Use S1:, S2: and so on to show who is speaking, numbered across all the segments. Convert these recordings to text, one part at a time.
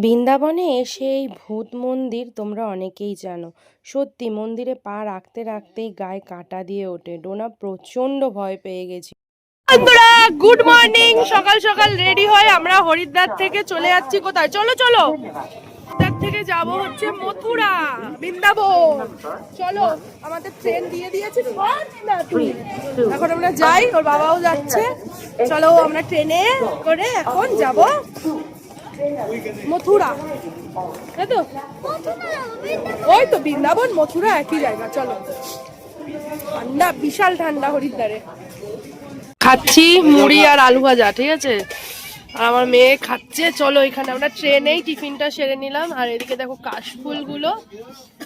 S1: বৃন্দাবনে এসে এই ভূত মন্দির তোমরা অনেকেই জানো। সত্যি মন্দিরে পা রাখতে রাখতেই গায়ে কাঁটা দিয়ে ওঠে। ডোনা প্রচন্ড ভয় পেয়ে গেছি। বন্ধুরা গুড মর্নিং, সকাল সকাল রেডি হয়ে আমরা হরিদ্বার থেকে চলে যাচ্ছি কোথায়, চলো চলো। হরিদ্বার থেকে যাব হচ্ছে মথুরা, বৃন্দাবন। চলো, আমাদের ট্রেন দিয়ে দিয়েছে, এখন আমরা যাই, ওর বাবাও যাচ্ছে। চলো আমরা ট্রেনে করে এখন যাব মথুরা, তাই তো? ওই তো বৃন্দাবন মথুরা একই জায়গা। চলো, ঠান্ডা, বিশাল ঠান্ডা হরিদ্বারে। খাচ্ছি মুড়ি আর আলু ভাজা, ঠিক আছে? আর আমার মেয়ে খাচ্ছে। চলো, এখানে আমরা ট্রেনেই টিফিনটা সেরে নিলাম। আর এদিকে দেখো কাশফুল গুলো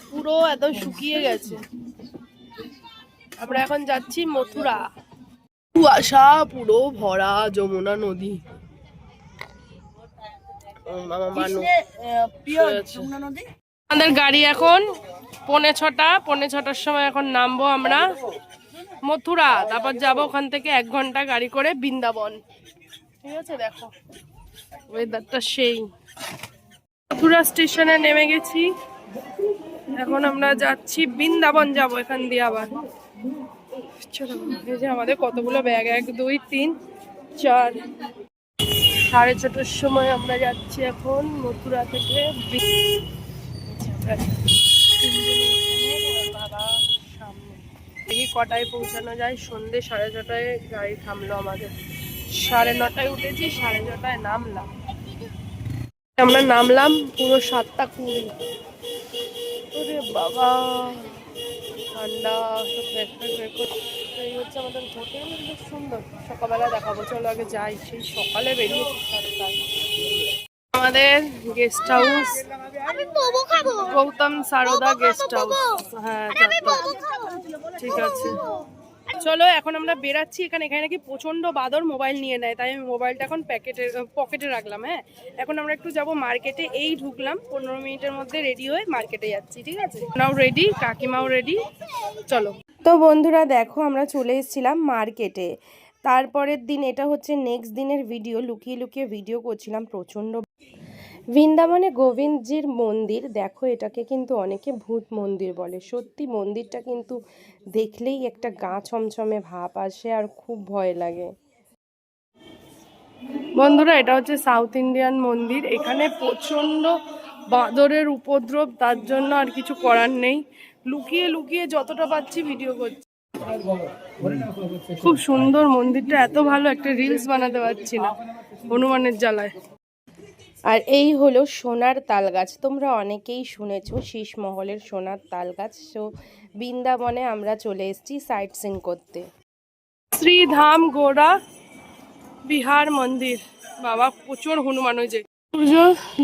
S1: পুরো একদম শুকিয়ে গেছে। আমরা এখন যাচ্ছি মথুরা। কুয়াশা পুরো ভরা, যমুনা নদী। আমাদের গাড়ি এখন 5:45, 5:45টার সময় এখন নামবো আমরা মথুরা। তারপর যাব ওখান থেকে 1 ঘন্টা গাড়ি করে বৃন্দাবন। ঠিক আছে, দেখো ওয়েদারটা সেই। মথুরা স্টেশনে নেমে গেছি, এখন আমরা যাচ্ছি বৃন্দাবন যাব এখান দিয়ে আবার। চলো, এই যে আমাদের কতগুলো ব্যাগ, 1 2 3 4। 6:30টার সময় আমরা যাচ্ছি এখন মথুরা থেকে। বাবা সামনে দেখি কটায় পৌঁছানো যায়। সন্ধ্যে 6:30টায় গাড়ি থামলো আমাদের। 9:30টায় উঠেছি, 6:30টায় নামলাম। আমরা নামলাম পুরো 7:20। ওরে বাবা ঠান্ডা, সব এই হচ্ছে আমাদের হোটেল। বেশ সুন্দর, সকালবেলা দেখাবো। চলো আগে যাই, সেই সকালে বেরিয়েছি 7টায়। আমাদের guest house Gautam Sarada guest house. হ্যাঁ ঠিক আছে, চলো এখন আমরা বেরাচ্ছি। এখানে নাকি প্রচন্ড বাদর, মোবাইল নিয়ে নেয়, তাই আমি মোবাইলটা এখন পকেটে রাখলাম। হ্যাঁ, এখন আমরা একটু যাব মার্কেটে। এই ঢুকলাম, 15 মিনিটের মধ্যে রেডি হয়ে মার্কেটে যাচ্ছি। ঠিক আছে, নাও রেডি, কাকিমাও রেডি। চলো। তো বন্ধুরা দেখো, আমরা চলে এসেছিলাম মার্কেটে। তারপরের দিন, এটা হচ্ছে নেক্সট দিনের ভিডিও। লুকিয়ে লুকিয়ে ভিডিও করছিলাম। প্রচন্ড বৃন্দাবনে গোবিন্দজির মন্দির, দেখো এটাকে কিন্তু অনেকে ভূত মন্দির বলে। সত্যি মন্দিরটা কিন্তু দেখলেই একটা গা ছমছমে ভাব আসে আর খুব ভয় লাগে। বন্ধুরা এটা হচ্ছে সাউথ ইন্ডিয়ান মন্দির। এখানে প্রচন্ড বাঁদরের উপদ্রব, তার জন্য আর কিছু করার নেই, লুকিয়ে লুকিয়ে যতটা পাচ্ছি ভিডিও করছি। খুব সুন্দর মন্দিরটা, এত ভালো একটা রিলস বানাতে পারছি না হনুমানের জ্বালায়। আর এই হলো সোনার তাল গাছ। তোমরা অনেকেই শুনেছো শীষমহলের সোনার তাল গাছ। সো বৃন্দাবনে আমরা চলে এসেছি সাইট সিন করতে। শ্রীধাম গোড়া বিহার মন্দির। বাবা প্রচুর হনুমান। ওই যে সূর্য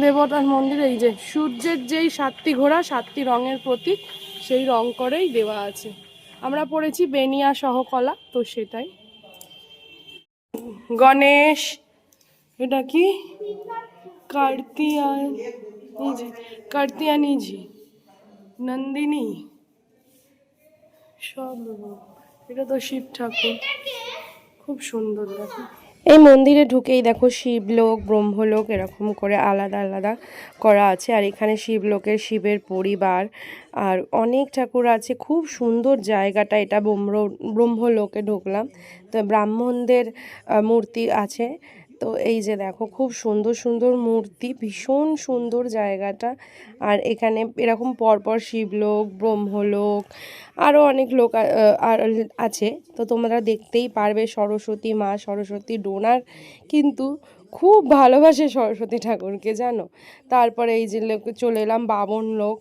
S1: দেবতার মন্দির, এই যে সূর্যের যেই 7টি ঘোড়া, 7টি রঙের প্রতীক, সেই রং করেই দেওয়া আছে। আমরা পড়েছি বেনিয়া সহকলা, তো সেটাই। গণেশ, এটা কি কার্তিয়ানিজি, নন্দিনী, সব। এটা তো শিব ঠাকুর, খুব সুন্দর। দেখো এই মন্দিরে ঢুকেই দেখো শিবলোক, ব্রহ্মলোক এরকম করে আলাদা আলাদা করা আছে। আর এখানে শিবলোকের শিবের পরিবার আর অনেক ঠাকুর আছে। খুব সুন্দর জায়গাটা। এটা ব্রহ্মলোকে ঢুকলাম, তো ব্রাহ্মণদের মূর্তি আছে। তো এই যে দেখো খুব সুন্দর সুন্দর মূর্তি, ভীষণ সুন্দর জায়গাটা। আর এখানে এরকম পরপর শিবলোক, ব্রহ্মলোক, আরও অনেক লোক আর আছে। তো তোমরা দেখতেই পারবে। সরস্বতী মা, সরস্বতী ডোনার কিন্তু খুব ভালোবাসে সরস্বতী ঠাকুরকে, জানো। তারপরে এই যে চলে এলাম বামন লোক।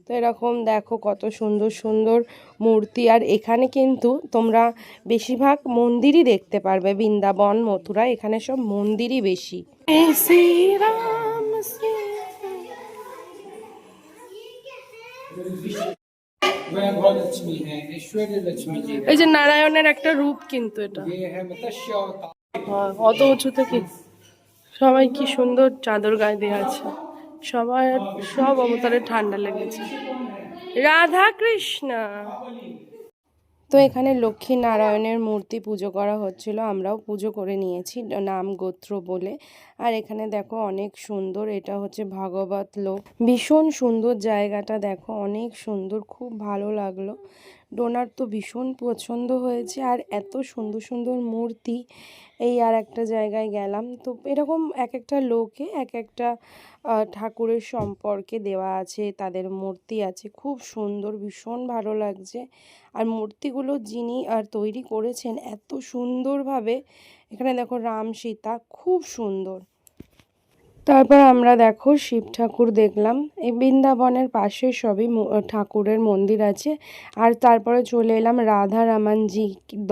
S1: তো এরকম দেখো কত সুন্দর সুন্দর মূর্তি। আর এখানে কিন্তু তোমরা বেশিরভাগ মন্দিরই দেখতে পারবে। বৃন্দাবন, মথুরা, এখানে সব মন্দিরই বেশি। এই যে নারায়ণের একটা রূপ কিন্তু এটা, অত উঁচু থেকে। সবাই কি সুন্দর চাদর গায়ে দেওয়া আছে। সবাই, সব অবতারে ঠান্ডা লেগেছে। রাধা কৃষ্ণ। তো এখানে লক্ষ্মী নারায়ণের মূর্তি পুজো করা হচ্ছিল, আমরাও পুজো করে নিয়েছি নাম গোত্র বলে। আর এখানে দেখো অনেক সুন্দর, এটা হচ্ছে ভাগবত লোক, ভীষণ সুন্দর জায়গাটা দেখো, অনেক সুন্দর, খুব ভালো লাগলো। ডোনার তো ভীষণ পছন্দ হয়েছে, আর এত সুন্দর সুন্দর মূর্তি। এই আর একটা জায়গায় গেলাম, তো এরকম এক একটা লোকে এক একটা ঠাকুরের সম্পর্কে দেওয়া আছে, তাদের মূর্তি আছে, খুব সুন্দর, ভীষণ ভালো লাগছে। আর মূর্তিগুলো যিনি তৈরি করেছেন এত সুন্দরভাবে, এখানে দেখো রাম সীতা, খুব সুন্দর। তারপর আমরা দেখো শিব ঠাকুর দেখলাম, এই বৃন্দাবনের পাশে সবই ঠাকুরের মন্দির আছে। আর তারপরে চলে এলাম রাধা রামানজি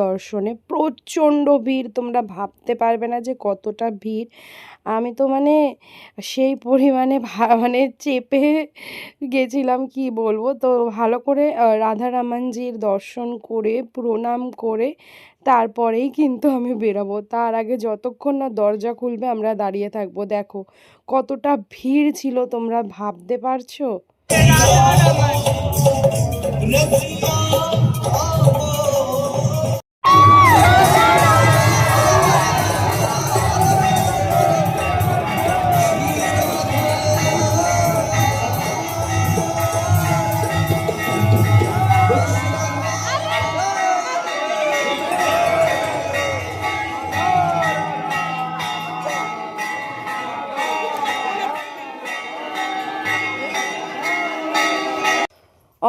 S1: দর্শনে। প্রচণ্ড ভিড়, তোমরা ভাবতে পারবে না যে কতটা ভিড়। আমি তো মানে সেই পরিমাণে মানে চেপে গেছিলাম, কি বলবো। তো ভালো করে রাধা রামানজির দর্শন করে প্রণাম করে তারপরেই কিন্তু আমি বেরাবো। তার আগে যতক্ষণ না দরজা খুলবে আমরা দাঁড়িয়ে থাকবো। দেখো কতটা ভিড় ছিল, তোমরা ভাবতে পারছো?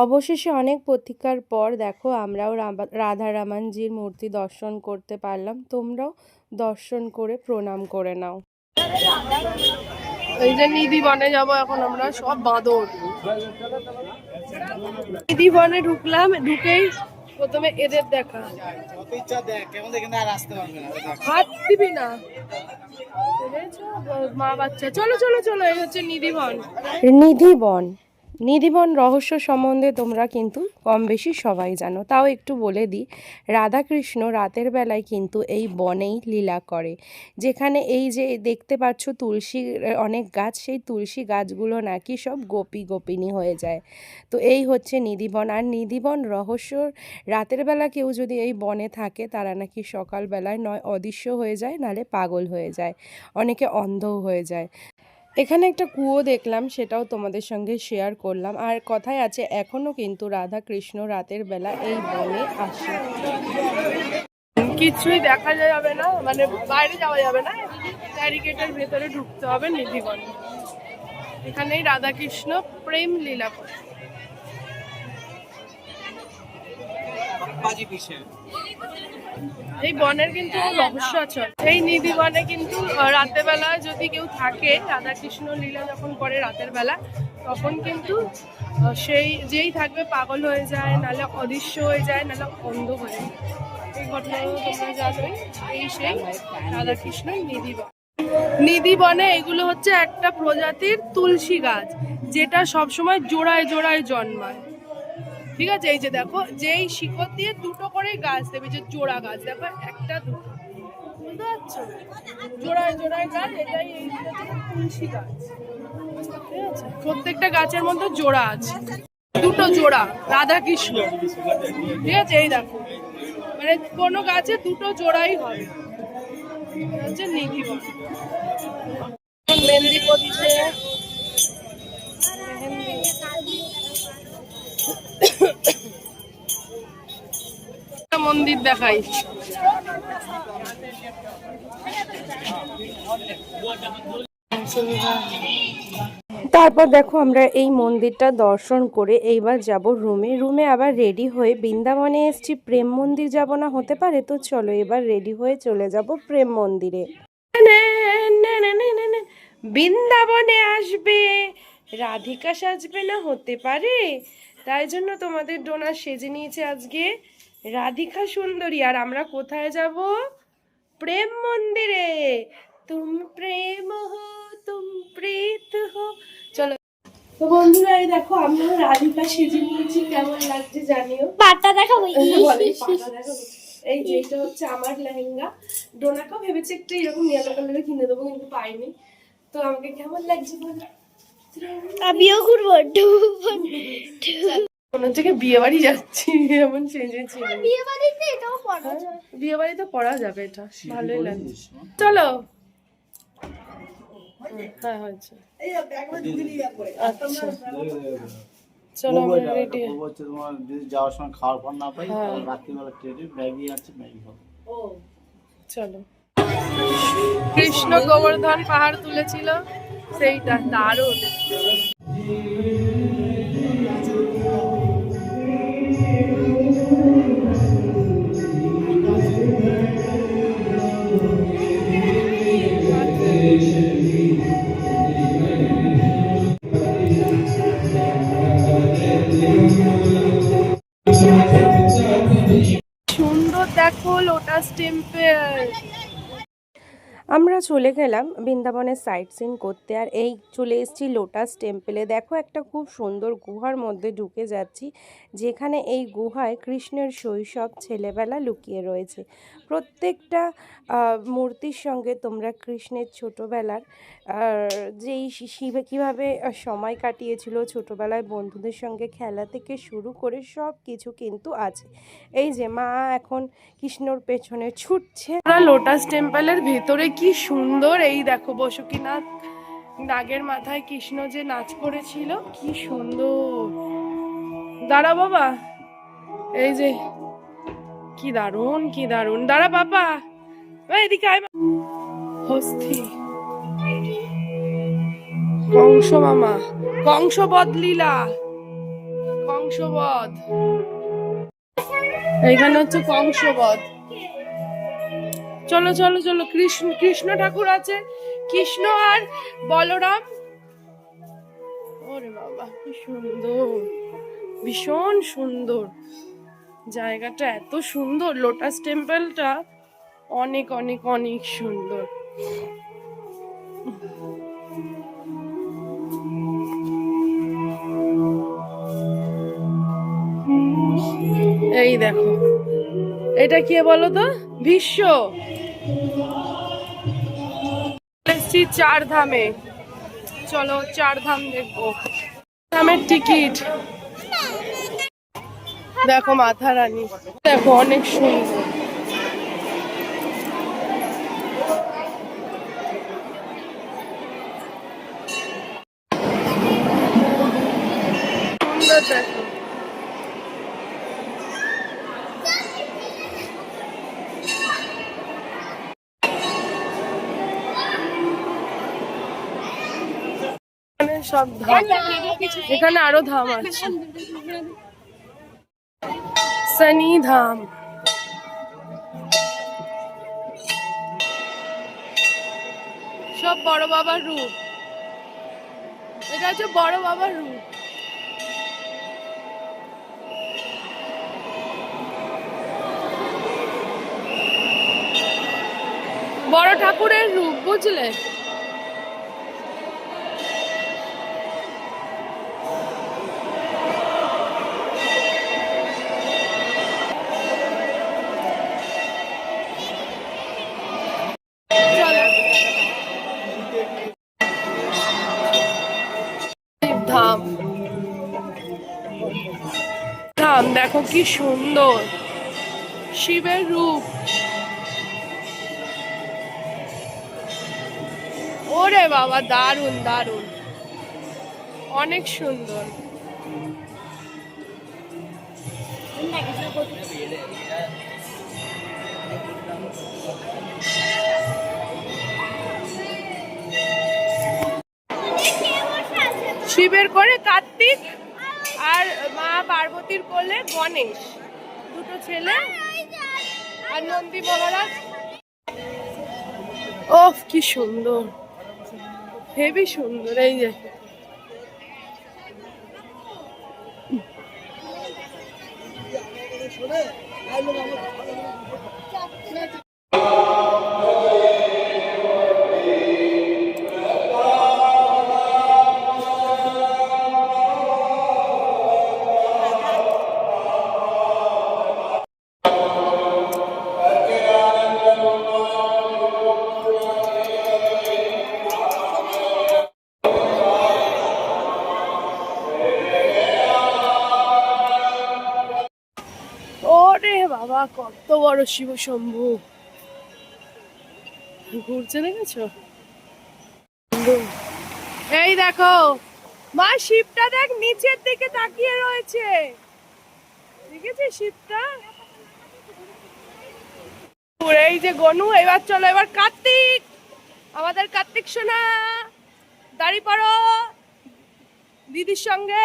S1: অবশেষে অনেক প্রতীক্ষার পর দেখো আমরাও রাধা রামানজির মূর্তি দর্শন করতে পারলাম। তোমরাও দর্শন করে প্রণাম করে নাও। এই যে নিধি বনে যাবো এখন আমরা, সব বাঁদর। নিধি বনে ঢুকলাম, ঢুকেই প্রথমে এদের দেখা, হাত দিবি না মা বাচ্চা। চলো চলো চলো, এই হচ্ছে নিধিবন। নিধিবন, নিধিবন রহস্য সম্বন্ধে তোমরা কিন্তু কম বেশি সবাই জানো, তাও একটু বলে দিই। রাধাকৃষ্ণ রাতের বেলায় কিন্তু এই বনেই লীলা করে, যেখানে এই যে দেখতে পাচ্ছ তুলসী অনেক গাছ, সেই তুলসী গাছগুলো নাকি সব গোপী গোপিনী হয়ে যায়। তো এই হচ্ছে নিধিবন। আর নিধিবন রহস্য, রাতের বেলা কেউ যদি এই বনে থাকে তারা নাকি সকালবেলায় নয় অদৃশ্য হয়ে যায়, নালে পাগল হয়ে যায়, অনেকে অন্ধও হয়ে যায়। এখানে একটা কুয়ো দেখলাম, সেটাও তোমাদের সঙ্গে শেয়ার করলাম। আর কথায় আছে এখনও কিন্তু রাধা কৃষ্ণ রাতের বেলা এই বনে আসে। কিছুই দেখা যাবে না, মানে বাইরে যাওয়া যাবে না, ব্যারিকেডের ভেতরে ঢুকতে হবে নিধিবনে। এখানেই রাধা কৃষ্ণ প্রেম লীলা করে। এই বনের কিন্তু রহস্য আছে, এই নিধি বনে কিন্তু রাতের বেলা যদি কেউ থাকে, রাধাকৃষ্ণ লীলা যখন করে রাতের বেলা, তখন কিন্তু সেই যেই থাকবে পাগল হয়ে যায়, নাহলে অদৃশ্য হয়ে যায়, নাহলে অন্ধ হয়ে যায়। এই ঘটনাগুলো তোমরা জানোই। এই সেই রাধাকৃষ্ণের নিধি বন। নিধি বনে এগুলো হচ্ছে একটা প্রজাতির তুলসী গাছ, যেটা সবসময় জোড়ায় জোড়ায় জন্মায়। ঠিক আছে, এই যে দেখো, যেই শিকড় দিয়ে দুটো করে গাছ দেবে, যে জোড়া গাছ দেখো, একটা দুটো, বুঝতে পারছো? জোড়ায় জোড়ায় গাছ, এটাই এই তুলসী গাছ। ঠিক আছে, প্রত্যেকটা গাছের মধ্যে জোড়া আছে, দুটো জোড়া রাধা কৃষ্ণ। ঠিক আছে, এই দেখো, মানে কোনো গাছে দুটো জোড়াই হবে। হচ্ছে নিধি বন। মেহেন্দি পড়ছে, মন্দির দেখাই। তারপর দেখো আমরা এই মন্দিরটা দর্শন করে এইবার যাব রুমে। রুমে আবার রেডি হয়ে, বৃন্দাবনে এসছি, প্রেম মন্দির যাব না হতে পারে? তো চলো এবার রেডি হয়ে চলে যাব প্রেম মন্দিরে। বৃন্দাবনে আসবে, রাধিকা সাজবে না হতে পারে? তাই জন্য তোমাদের ডোনা সেজে নিয়েছে আজকে রাধিকা সুন্দরী। আর আমরা কোথায় যাব? প্রেম মন্দিরে। তুম প্রেম হো তুম প্রীত হো। চলো তো বন্ধুরা, এই দেখো আমরা রাধিকা সেজে নিয়েছি, কেমন লাগছে জানিও।
S2: পাটা দেখাবো,
S1: এই যে এটা হচ্ছে আমার লেহেঙ্গা। ডোনাকেও ভেবেছে একটু এরকম ইয়েলো কালারের কিনে দেবো, কিন্তু পাইনি। তো আমাকে কেমন লাগছে বলো?
S2: আমিও ঘুরবো।
S1: মনে হচ্ছে কি বিয়ে বাড়ি যাচ্ছি, এমন সেজেছি। বিয়ে বাড়িতে পরা যাবে, এটা ভালোই লাগছে। চলো। হ্যাঁ হয়েছে। আচ্ছা চলো আমরা রেডি।
S2: তোমার যদি যাওয়ার সময় খাওয়ার পর না পাই তাহলে রাত্রিবেলা ট্রেনে ম্যাগি আছে, ম্যাগি খাবো।
S1: চলো। কৃষ্ণ গোবর্ধন পাহাড় তুলেছিল, সেইটা দারুণ। সুন্দর দেখো লোটাস টেম্পল। আমরা চলে গেলাম বৃন্দাবনের সাইট সিন করতে, আর এই চলে এসেছি লোটাস টেম্পলে। দেখো একটা খুব সুন্দর গুহার মধ্যে ঢুকে যাচ্ছি, যেখানে এই গুহায় কৃষ্ণের শৈশব ছেলেবেলা লুকিয়ে রয়েছে। প্রত্যেকটা মূর্তির সঙ্গে তোমরা কৃষ্ণের ছোটোবেলার যেই শিবে কীভাবে সময় কাটিয়েছিল ছোটোবেলায় বন্ধুদের সঙ্গে খেলা থেকে শুরু করে সব কিছু কিন্তু আছে। এই যে মা এখন কৃষ্ণর পেছনে ছুটছে। লোটাস টেম্পলের ভেতরে কি সুন্দর, এই দেখো বসুকিনাথ নাগের মাথায় কৃষ্ণ যে নাচ করেছিল, কি সুন্দর। দাঁড়া বাবা, এই যে কি দারুণ কি দারুণ। দাঁড়া বাবা, এদিকে আয়। হস্তি, কংস মামা, কংসবধ লীলা, কংসবধ। এইখানে হচ্ছে কংসবধ। চলো চলো চলো। কৃষ্ণ ঠাকুর আছে, কৃষ্ণ আর বলরাম। ওরে বাবা কি সুন্দর, ভীষণ সুন্দর জায়গাটা, এত সুন্দর। লোটাস টেম্পলটা অনেক অনেক অনেক সুন্দর। এই দেখো, এটা কি বলো তো? ভীষ্ম। চার ধামে, চলো চার ধাম দেখবো। ধামের টিকিট দেখো, মাথা রানী দেখো, অনেক সুন্দর। সুন্দর দেখো। সব ধাম, এখানে আরো ধাম আছে। শনি ধাম, সব বড় বাবার রূপ। এটা হচ্ছে বড় বাবার রূপ। বড় ঠাকুরের রূপ, বুঝলে? ধাম, ধাম দেখো কি সুন্দর, শিবের রূপ। ওরে বাবা দারুণ দারুণ, অনেক সুন্দর। শিবের করে কার্তিক, আর মা পার্বতীর কোলে গণেশ, দুটো ছেলে, আর নন্দী মহারাজ। ওফ কি সুন্দর, হেবি সুন্দর। এই যে বাবা কত বড় শিব শম্ভু, ঘুরছে দেখেছো? এই দেখো মা, শিবটা দেখ নিচের দিকে তাকিয়ে রয়েছে, দেখেছিস শিবটা? এই যে গনু, এবার চলো, এবার কার্তিক, আমাদের কার্তিক সোনা দাঁড়ি পড়ো দিদির সঙ্গে।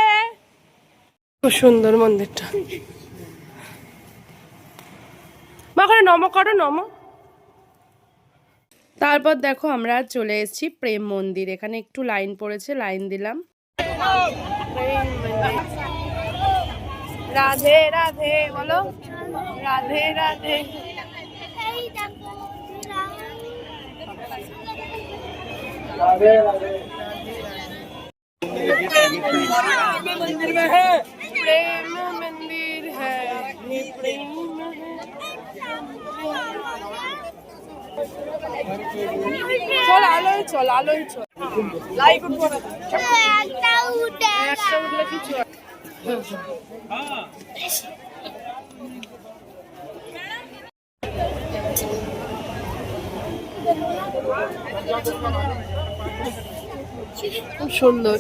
S1: খুব সুন্দর মন্দিরটা, মা করে নম করো, নম। তারপর দেখো আমরা চলে এসেছি প্রেম মন্দির, এখানে একটু লাইন পড়েছে, লাইন দিলাম। রাধে রাধে বলো, রাধে রাধে। मंदिर में है प्रेम, मंदिर है प्रेम है। চল আলোয় চল, আলোয় চল, লাইক উঠবো না, একটা উঠলে কিছু খুব সুন্দর।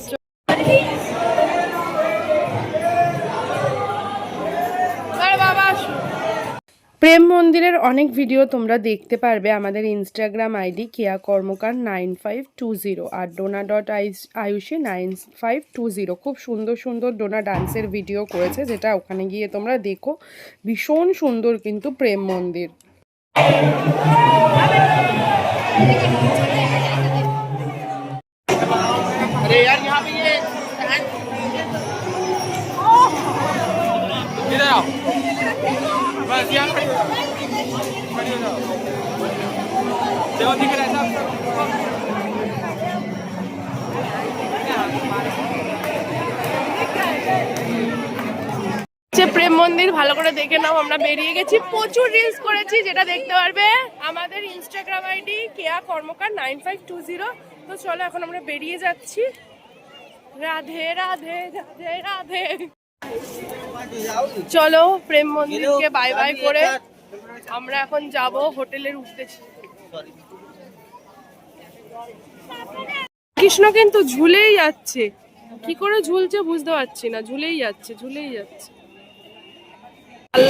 S1: প্রেম মন্দিরের অনেক ভিডিও তোমরা দেখতে পারবে আমাদের ইনস্টাগ্রাম আইডি কেয়া কর্মকার 9520 আর ডোনা.আয়ুষে 9520। খুব সুন্দর সুন্দর ডোনা ডান্সের ভিডিও করেছে, যেটা ওখানে গিয়ে তোমরা দেখো, ভীষণ সুন্দর কিন্তু প্রেম মন্দির। প্রেম মন্দির ভালো করে দেখে নাও, আমরা বেরিয়ে গেছি, প্রচুর রিলস করেছি, যেটা দেখতে পারবে আমাদের ইনস্টাগ্রাম আইডি কেয়া কর্মকার 9520। তো চলো এখন আমরা বেরিয়ে যাচ্ছি। রাধে রাধে রাধে রাধে। চলো প্রেম মন্দিরকে বাই বাই করে আমরা এখন যাব হোটেলের উদ্দেশ্যে। কৃষ্ণ কিন্তু ঝুলেই যাচ্ছে, কি করে ঝুলছে বুঝতে পারছি না, ঝুলেই যাচ্ছে ঝুলেই যাচ্ছে।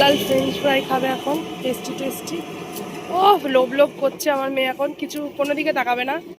S1: লাল ফ্রেঞ্চ ফ্রাই খাবে এখন, টেস্টি টেস্টি। ও লোভ লোভ করছে আমার মেয়ে, এখন কিছু কোনো দিকে তাকাবে না।